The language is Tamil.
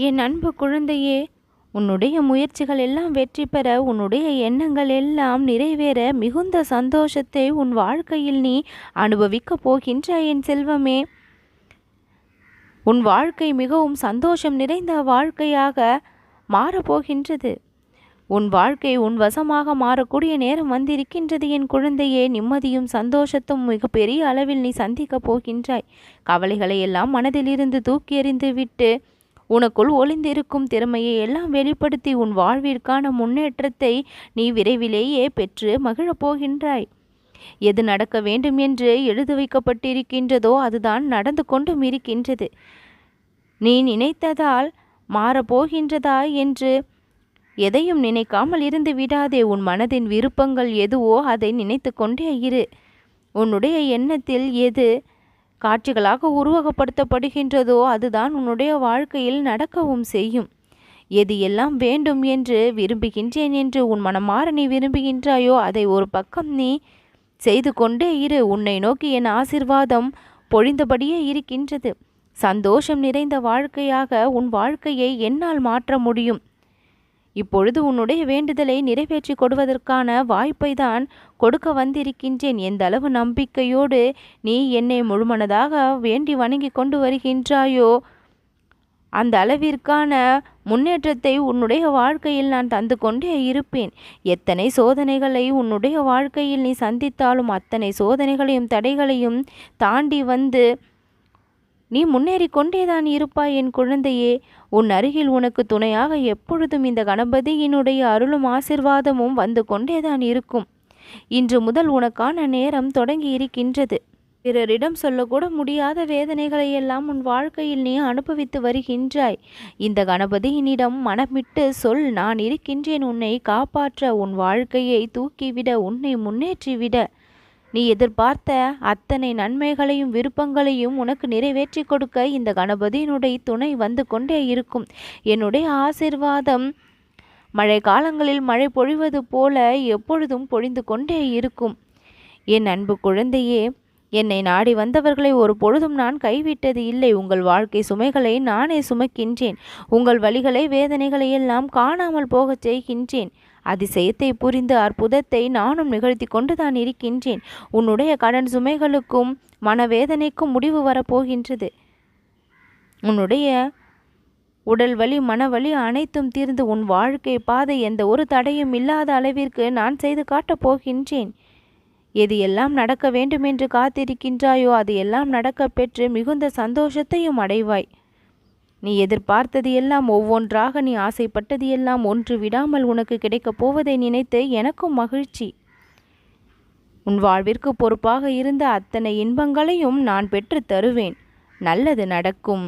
என் அன்பு குழந்தையே, உன்னுடைய முயற்சிகள் எல்லாம் வெற்றி பெற, உன்னுடைய எண்ணங்கள் எல்லாம் நிறைவேற, மிகுந்த சந்தோஷத்தை உன் வாழ்க்கையில் நீ அனுபவிக்கப் போகின்றாய் என் செல்வமே. உன் வாழ்க்கை மிகவும் சந்தோஷம் நிறைந்த வாழ்க்கையாக மாறப்போகின்றது. உன் வாழ்க்கை உன் வசமாக மாறக்கூடிய நேரம் வந்திருக்கின்றது என் குழந்தையே. நிம்மதியும் சந்தோஷத்தும் மிக பெரிய அளவில் நீ சந்திக்கப் போகின்றாய். கவலைகளை எல்லாம் மனதிலிருந்து தூக்கி எறிந்து விட்டு உனக்குள் ஒளிந்திருக்கும் திறமையை எல்லாம் வெளிப்படுத்தி உன் வாழ்விற்கான முன்னேற்றத்தை நீ விரைவிலேயே பெற்று மகிழப் போகின்றாய். எது நடக்க வேண்டும் என்று எழுதி வைக்கப்பட்டிருக்கின்றதோ அதுதான் நடந்து கொண்டும் இருக்கின்றது. நீ நினைத்ததால் மாறப்போகின்றதா என்று எதையும் நினைக்காமல் இருந்து விடாதே. உன் மனதின் விருப்பங்கள் எதுவோ அதை நினைத்து கொண்டே இரு. உன்னுடைய எண்ணத்தில் எது காட்சிகளாக உருவகப்படுத்தப்படுகின்றதோ அதுதான் உன்னுடைய வாழ்க்கையில் நடக்கவும் செய்யும். எது எல்லாம் வேண்டும் என்று விரும்புகின்றேன் என்று உன் மனமாற நீ விரும்புகின்றாயோ அதை ஒரு பக்கம் நீ செய்து கொண்டே இரு. உன்னை நோக்கி என் ஆசிர்வாதம் பொழிந்தபடியே இருக்கின்றது. சந்தோஷம் நிறைந்த வாழ்க்கையாக உன் வாழ்க்கையை என்னால் மாற்ற முடியும். இப்பொழுது உன்னுடைய வேண்டுதலை நிறைவேற்றி கொடுவதற்கான வாய்ப்பை தான் கொடுக்க வந்திருக்கின்றேன். எந்த அளவு நம்பிக்கையோடு நீ என்னை முழுமனதாக வேண்டி வணங்கி கொண்டு வருகின்றாயோ அந்த அளவிற்கான முன்னேற்றத்தை உன்னுடைய வாழ்க்கையில் நான் தந்து கொண்டே இருப்பேன். எத்தனை சோதனைகளை உன்னுடைய வாழ்க்கையில் நீ சந்தித்தாலும் அத்தனை சோதனைகளையும் தடைகளையும் தாண்டி வந்து நீ முன்னேறி கொண்டேதான் இருப்பாய் என் குழந்தையே. உன் அருகில் உனக்கு துணையாக எப்பொழுதும் இந்த கணபதியினுடைய அருளும் ஆசிர்வாதமும் வந்து கொண்டேதான் இருக்கும். இன்று முதல் உனக்கான நேரம் தொடங்கி இருக்கின்றது. பிறரிடம் சொல்லக்கூட முடியாத வேதனைகளை எல்லாம் உன் வாழ்க்கையில் நீ அனுபவித்து வருகின்றாய். இந்த கணபதியினிடம் மனமிட்டு சொல், நான் இருக்கின்றேன் உன்னை காப்பாற்ற, உன் வாழ்க்கையை தூக்கிவிட, உன்னை முன்னேற்றிவிட. நீ எதிர்பார்த்த அத்தனை நன்மைகளையும் விருப்பங்களையும் உனக்கு நிறைவேற்றி கொடுக்க இந்த கணபதியினுடைய துணை வந்து கொண்டே இருக்கும். என்னுடைய ஆசிர்வாதம் மழை காலங்களில் மழை பொழிவது போல எப்பொழுதும் பொழிந்து கொண்டே இருக்கும். என் அன்பு குழந்தையே, என்னை நாடி வந்தவர்களை ஒரு பொழுதும் நான் கைவிட்டது இல்லை. உங்கள் வாழ்க்கை சுமைகளை நானே சுமக்கின்றேன். உங்கள் வலிகளை வேதனைகளை எல்லாம் காணாமல் போகச் செய்கின்றேன். அதிசயத்தை புரிந்து அற்புதத்தை நானும் நிகழ்த்தி கொண்டுதான் இருக்கின்றேன். உன்னுடைய கடன் சுமைகளுக்கும் மனவேதனைக்கும் முடிவு வரப்போகின்றது. உன்னுடைய உடல் வலி மனவலி அனைத்தும் தீர்ந்து உன் வாழ்க்கை பாதை எந்த ஒரு தடையும் இல்லாத அளவிற்கு நான் செய்து காட்டப் போகின்றேன். எது எல்லாம் நடக்க வேண்டுமென்று காத்திருக்கின்றாயோ அது எல்லாம் நடக்க பெற்று மிகுந்த சந்தோஷத்தையும் அடைவாய். நீ எதிர்பார்த்தது எல்லாம் ஒவ்வொன்றாக நீ ஆசைப்பட்டது எல்லாம் ஒன்று விடாமல் உனக்கு கிடைக்கப் போவதை நினைத்து எனக்கும் மகிழ்ச்சி. உன் வாழ்விற்கு பொறுப்பாக இருந்த அத்தனை இன்பங்களையும் நான் பெற்று தருவேன். நல்லது நடக்கும்.